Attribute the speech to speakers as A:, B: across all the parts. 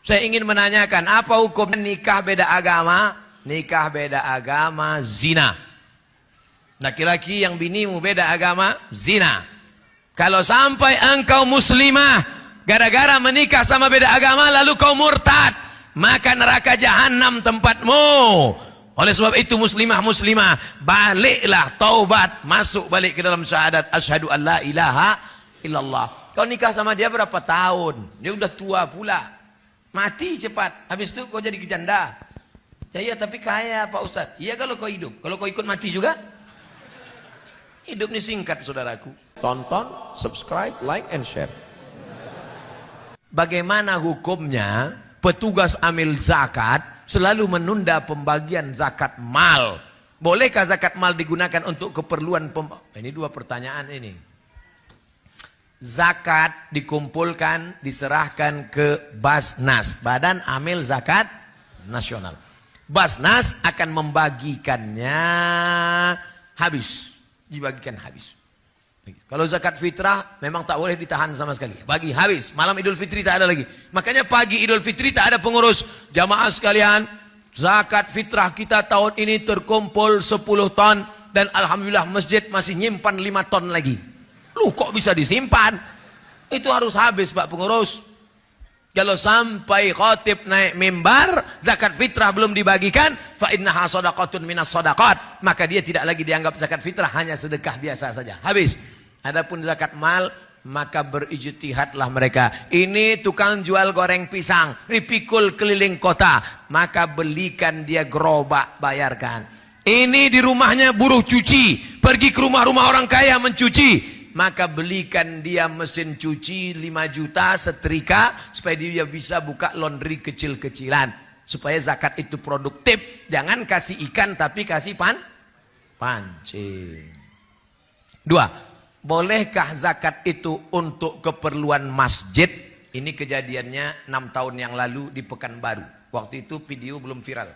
A: Saya ingin menanyakan, apa hukum nikah beda agama? Nikah beda agama, zina. Laki-laki yang binimu beda agama, zina. Kalau sampai engkau muslimah, gara-gara menikah sama beda agama, lalu kau murtad, maka neraka jahanam tempatmu. Oleh sebab itu muslimah, baliklah, taubat, masuk balik ke dalam syahadat asyhadu an la ilaha illallah. Kau nikah sama dia berapa tahun? Dia udah tua pula. Mati cepat. Habis itu kau jadi janda. Ya, iya, tapi kaya Pak Ustadz. Iya kalau kau hidup. Kalau kau ikut mati juga. Hidup ini singkat, saudaraku.
B: Tonton, subscribe, like, and share.
A: Bagaimana hukumnya petugas amil zakat selalu menunda pembagian zakat mal? Bolehkah zakat mal digunakan untuk keperluan Ini dua pertanyaan ini. Zakat dikumpulkan, diserahkan ke Basnas, Badan Amil Zakat Nasional. Basnas akan membagikannya habis, dibagikan habis. Kalau zakat fitrah memang tak boleh ditahan sama sekali, bagi habis. Malam Idul Fitri tak ada lagi. Makanya pagi Idul Fitri tak ada pengurus. Jamaah sekalian, zakat fitrah kita tahun ini terkumpul 10 ton dan alhamdulillah masjid masih nyimpan 5 ton lagi. Lu kok bisa disimpan? Itu harus habis Pak pengurus. Kalau sampai khatib naik mimbar, zakat fitrah belum dibagikan, fa innaha shadaqatun minas shadaqat, maka dia tidak lagi dianggap zakat fitrah, hanya sedekah biasa saja. Habis. Adapun zakat mal, maka berijtihadlah mereka. Ini tukang jual goreng pisang, dipikul keliling kota, maka belikan dia gerobak, bayarkan. Ini di rumahnya buruh cuci, pergi ke rumah-rumah orang kaya mencuci, maka belikan dia mesin cuci 5 juta, setrika, supaya dia bisa buka laundry kecil-kecilan, supaya zakat itu produktif. Jangan kasih ikan tapi kasih pancing. 2. Bolehkah zakat itu untuk keperluan masjid? Ini kejadiannya 6 tahun yang lalu di Pekanbaru. Waktu itu video belum viral.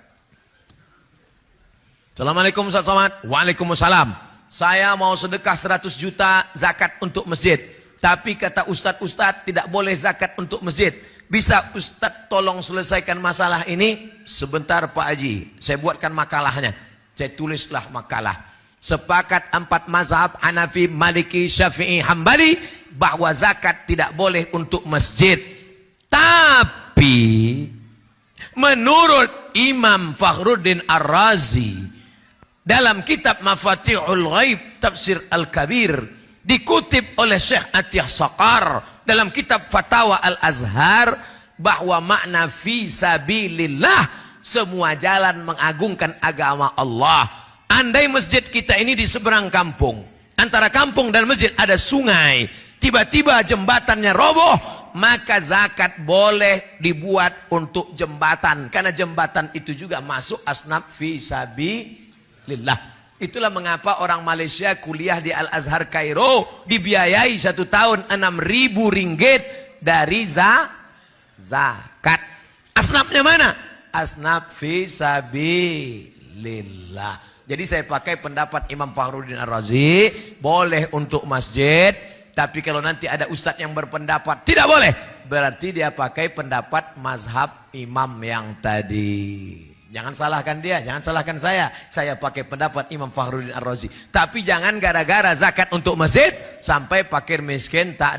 A: Assalamualaikum Ustaz Somad. Waalaikumsalam. Saya mau sedekah 100 juta zakat untuk masjid. Tapi kata Ustadz tidak boleh zakat untuk masjid. Bisa Ustadz tolong selesaikan masalah ini? Sebentar Pak Haji, saya buatkan makalahnya. Saya tulislah makalah. Sepakat 4 mazhab Hanafi, Maliki, Syafi'i, Hambali bahwa zakat tidak boleh untuk masjid. Tapi menurut Imam Fakhruddin Ar-Razi dalam kitab Mafatihul Ghaib Tafsir Al-Kabir, dikutip oleh Syekh Atiyah Saqar dalam kitab Fatawa Al-Azhar, bahwa makna fi sabilillah, semua jalan mengagungkan agama Allah. Andai masjid kita ini di seberang kampung, antara kampung dan masjid ada sungai, tiba-tiba jembatannya roboh, maka zakat boleh dibuat untuk jembatan, karena jembatan itu juga masuk asnaf fi sabilillah. Itulah mengapa orang Malaysia kuliah di Al-Azhar Kairo dibiayai 1 tahun 6.000 ringgit dari zakat. Asnafnya mana? Asnaf fi sabilillah. Jadi saya pakai pendapat Imam Fakhruddin Ar-Razi, boleh untuk masjid. Tapi kalau nanti ada ustadz yang berpendapat tidak boleh, berarti dia pakai pendapat mazhab imam yang tadi. Jangan salahkan dia, jangan salahkan saya. Saya pakai pendapat Imam Fakhruddin Ar-Razi. Tapi jangan gara-gara zakat untuk masjid sampai fakir miskin tak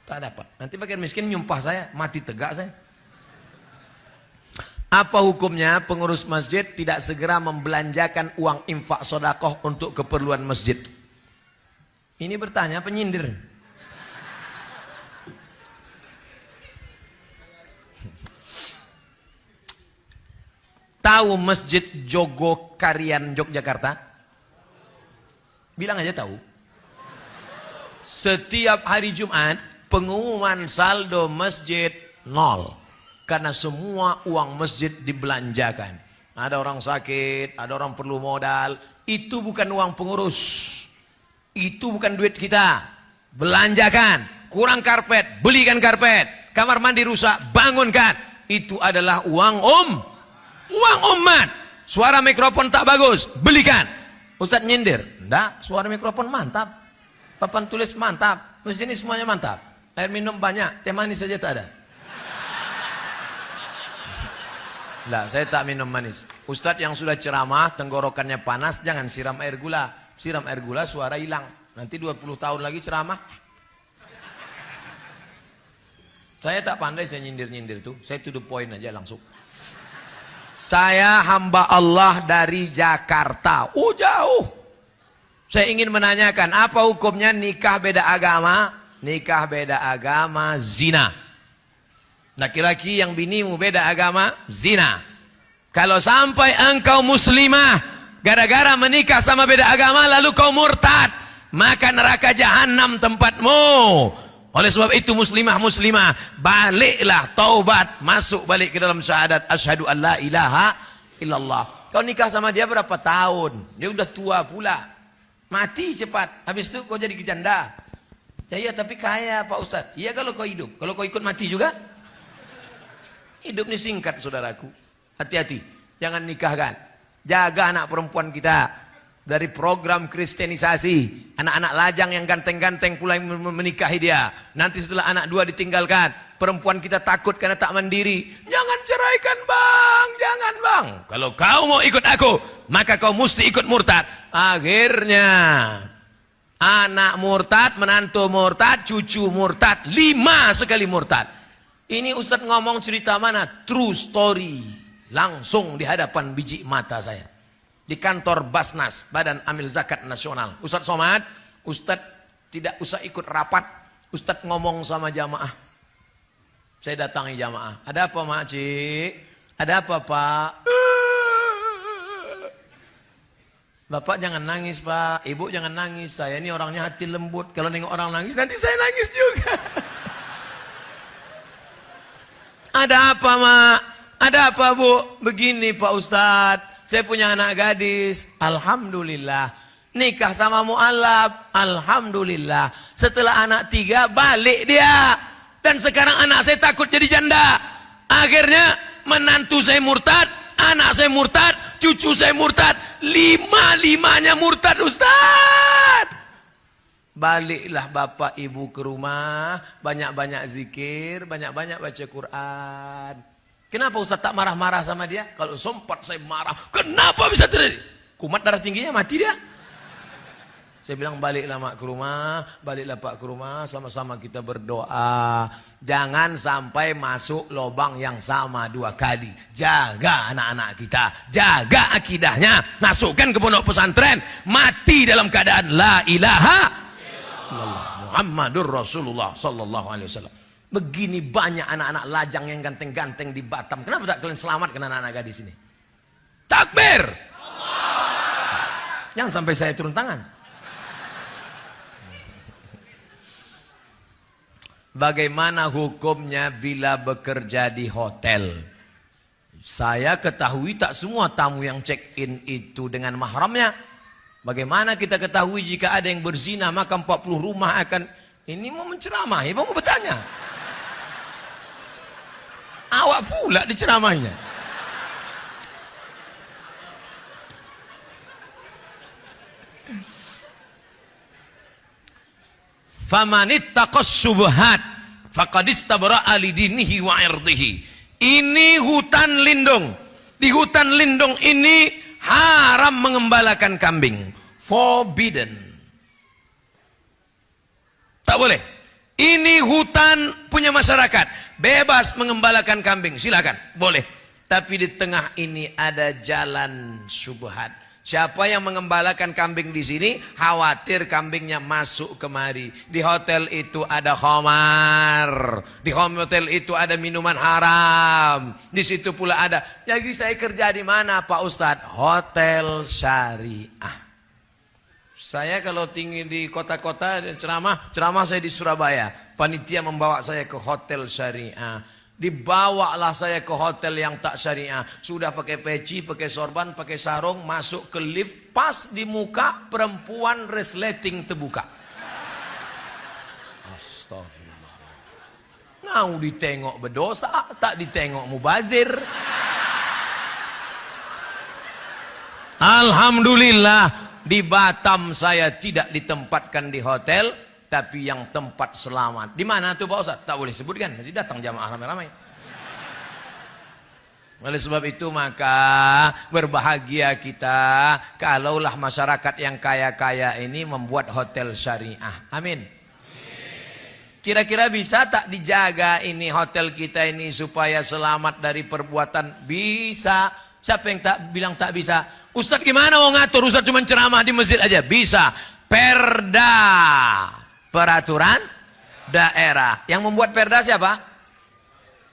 A: dapat. Nanti fakir miskin nyumpah saya, mati tegak saya. Apa hukumnya pengurus masjid tidak segera membelanjakan uang infak sedekah untuk keperluan masjid? Ini bertanya penyindir. Tahu Masjid Jogokarian Yogyakarta? Bilang aja tahu. Setiap hari Jumat pengumuman saldo masjid 0. Karena semua uang masjid dibelanjakan. Ada orang sakit, ada orang perlu modal. Itu bukan uang pengurus. Itu bukan duit kita. Belanjakan. Kurang karpet, belikan karpet. Kamar mandi rusak, bangunkan. Itu adalah uang uang umat. Suara mikrofon tak bagus, belikan. Ustadz nyindir. Enggak, suara mikrofon mantap. Papan tulis mantap. Masjid ini semuanya mantap. Air minum banyak, teh manis saja tak ada. Lah, saya tak minum manis. Ustadz yang sudah ceramah, tenggorokannya panas, jangan siram air gula. Siram air gula, suara hilang. Nanti 20 tahun lagi ceramah. Saya tak pandai saya nyindir-nyindir tuh. Saya to the point aja langsung. Saya hamba Allah dari Jakarta. Jauh. Saya ingin menanyakan, apa hukumnya nikah beda agama? Nikah beda agama, zina. Laki-laki yang binimu beda agama, zina. Kalau sampai engkau muslimah, gara-gara menikah sama beda agama, lalu kau murtad, maka neraka jahanam tempatmu. Oleh sebab itu muslimah, baliklah, taubat, masuk balik ke dalam syahadat asyhadu an la ilaha illallah. Kau nikah sama dia berapa tahun? Dia udah tua pula, mati cepat. Habis itu kau jadi janda. Ya iya, tapi kaya Pak Ustadz. Iya kalau kau hidup, kalau kau ikut mati juga. Hidup ini singkat saudaraku. Hati-hati, jangan nikahkan. Jaga anak perempuan kita dari program kristenisasi. Anak-anak lajang yang ganteng-ganteng pula yang menikahi dia. Nanti setelah anak dua ditinggalkan, perempuan kita takut karena tak mandiri. Jangan ceraikan bang, jangan bang. Kalau kau mau ikut aku, maka kau mesti ikut murtad. Akhirnya anak murtad, menantu murtad, cucu murtad, 5 sekali murtad. Ini Ustadz ngomong cerita mana? True story. Langsung di hadapan biji mata saya. Di kantor Basnas, Badan Amil Zakat Nasional. Ustadz Somad, Ustadz tidak usah ikut rapat. Ustadz ngomong sama jamaah. Saya datangi jamaah. Ada apa mak cik? Ada apa pak? Bapak jangan nangis pak. Ibu jangan nangis. Saya ini orangnya hati lembut. Kalau nengok orang nangis nanti saya nangis juga. Ada apa mak? Ada apa bu? Begini Pak Ustadz, saya punya anak gadis. Alhamdulillah. Nikah sama mu'alaf. Alhamdulillah. Setelah anak 3 balik dia. Dan sekarang anak saya takut jadi janda. Akhirnya menantu saya murtad, anak saya murtad, cucu saya murtad. 5-5-nya murtad Ustadz. Baliklah bapak ibu ke rumah, banyak-banyak zikir, banyak-banyak baca Quran. Kenapa Ustaz tak marah-marah sama dia? Kalau sempat saya marah, kenapa bisa terjadi? Kumat darah tingginya mati dia. Saya bilang baliklah mak ke rumah, baliklah pak ke rumah, sama-sama kita berdoa. Jangan sampai masuk lubang yang sama 2 kali. Jaga anak-anak kita, jaga akidahnya, masukkan ke pondok pesantren, mati dalam keadaan la ilaha Muhammadur Rasulullah sallallahu alaihi wasallam. Begini banyak anak-anak lajang yang ganteng-ganteng di Batam. Kenapa tak kalian selamatkan anak-anak gadis ini? Takbir. Allah. Jangan sampai saya turun tangan. Bagaimana hukumnya bila bekerja di hotel? Saya ketahui tak semua tamu yang check-in itu dengan mahramnya. Bagaimana kita ketahui jika ada yang berzina maka 40 rumah akan... Ini mau menceramahi, mau bertanya. Awak pula diceramainya. Famanittaqas syubhat faqad istabra'a lidinihi wa 'irdihi. Ini hutan lindung. Di hutan lindung ini haram mengembalakan kambing. Forbidden. Tak boleh. Ini hutan punya masyarakat. Bebas mengembalakan kambing. Silakan. Boleh. Tapi di tengah ini ada jalan syubhat. Siapa yang mengembalakan kambing di sini, khawatir kambingnya masuk kemari. Di hotel itu ada khamar. Di hotel itu ada minuman haram. Di situ pula ada. Jadi saya kerja di mana Pak Ustadz? Hotel syariah. Saya kalau tinggi di kota-kota ceramah saya di Surabaya. Panitia membawa saya ke hotel syariah. Dibawalah saya ke hotel yang tak syariah. Sudah pakai peci, pakai sorban, pakai sarung, masuk ke lift, pas di muka perempuan resleting terbuka. Astagfirullah. Mau ditengok berdosa, tak ditengok mubazir. Alhamdulillah di Batam saya tidak ditempatkan di hotel, tapi yang tempat selamat. Di mana tuh Pak Ustaz? Tak boleh sebutkan, nanti datang jamaah ramai-ramai. Oleh sebab itu maka berbahagia kita kalaulah masyarakat yang kaya-kaya ini membuat hotel syariah. Amin. Kira-kira bisa tak dijaga ini hotel kita ini supaya selamat dari perbuatan? Bisa. Siapa yang tak bilang tak bisa? Ustadz gimana mau ngatur? Ustadz cuma ceramah di masjid aja. Bisa. Perda, peraturan daerah. Yang membuat perda siapa?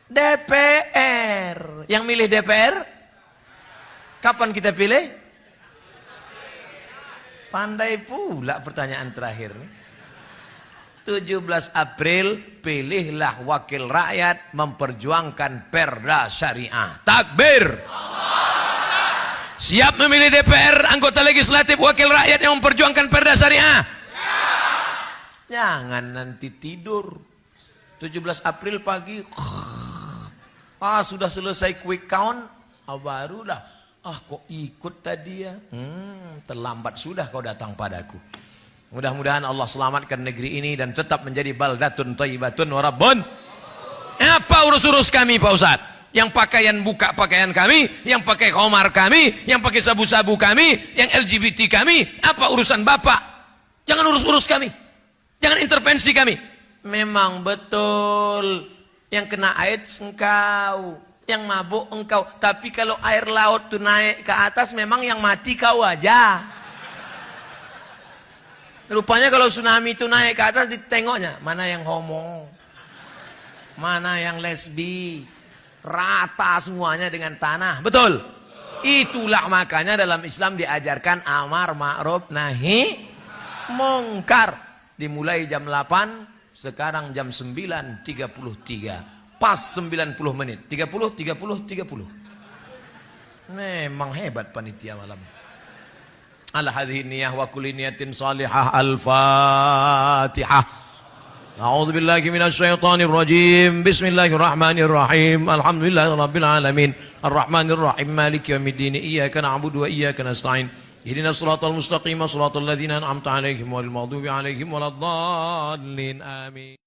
A: DPR. Yang milih DPR? Kapan kita pilih? Pandai pula pertanyaan terakhir nih. 17 April pilihlah wakil rakyat memperjuangkan perda syariah. Takbir. Siap memilih DPR, anggota legislatif, wakil rakyat yang memperjuangkan perda syariah? Jangan nanti tidur 17 April pagi sudah selesai quick count, barulah kok ikut tadi ya, terlambat sudah kau datang padaku. Mudah-mudahan Allah selamatkan negeri ini dan tetap menjadi baldatun thayyibatun wa rabbun. Apa urus-urus kami Pak Ustadz? Yang pakaian buka pakaian kami, yang pakai khomar kami, yang pakai sabu-sabu kami, yang LGBT kami, apa urusan Bapak? Jangan urus-urus kami, jangan intervensi kami. Memang betul yang kena AIDS engkau, yang mabuk engkau. Tapi kalau air laut tuh naik ke atas, memang yang mati kau aja. Rupanya kalau tsunami itu naik ke atas, ditengoknya mana yang homo, mana yang lesbi, rata semuanya dengan tanah. Betul? Itulah makanya dalam Islam diajarkan amar ma'ruf nahi mungkar. Dimulai jam 8, sekarang jam 9.33. Pas 90 menit. 30. Memang hebat panitia malam. Ala hadhihi niyah wa kulli niyatin salihah. Al-Fatihah. A'udzu billahi minasyaitonir rajim. Bismillahirrahmanirrahim. Alhamdulillahirabbil alamin. Arrahmanir rahim. Maliki yaumiddin. Iyyaka na'budu wa iyyaka nasta'in. Ihdinas siratal mustaqim. Shiratal ladzina an'amta 'alaihim ghairil maghdubi 'alaihim waladdallin. Amin.